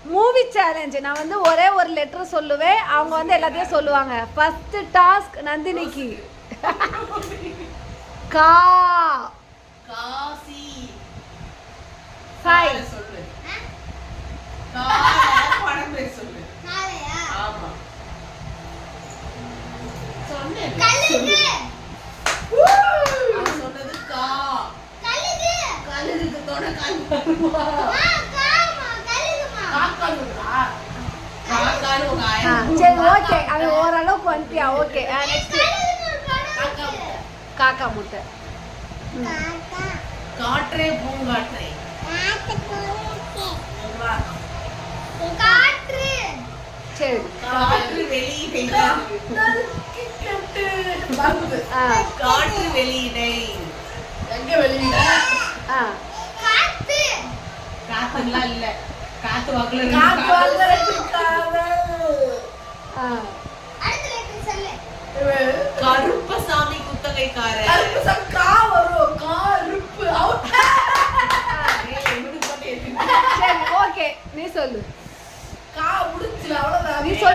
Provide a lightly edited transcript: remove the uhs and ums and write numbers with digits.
Movie challenge. நான் வந்து ஒரே ஒரு லெட்டர் சொல்லுவேன், அவங்க வந்து எல்லாத்தையும் சொல்லுவாங்க. ஃபர்ஸ்ட் டாஸ்க் நந்தினிக்கு. கா காசி சாய் சொல்லு. கால படம் பேர் சொல்லு. காலையா? ஆமா சொன்னேன். கழுகு. அவன் சொன்னது கா. கழுகு. கழுகுக்கு தொட கால் வருமா? காமா கழுகுமா. காக்கானுடா. காக்கானு உங்க ஆயா. சரி ஓகே, அது ஓரளவுக்கு வந்துட்டியா? Okay next. கழுகுன்னு ஒரு படம் காக்கா இருக்கு. முட்டை. காக்கா முட்டை. காக்கா. காற்றே பூங்காற்றே. காத்து போயிருக்கு. வா. காற்று. சரி காற்று வெளியிடை. காற்று வெளியிடை. எங்க வெளியிட? காத்து. காத்துலாம் இல்ல. காத்து வாக்குல அடுத்த லெட்டர் சொல்லு. கருப்பசாமி குத்தகைக்காரர். சரி ஓகே, நீ சொல்லு. கா முடிச்சுல அவ்வளவுதான். நீ சொல்லு.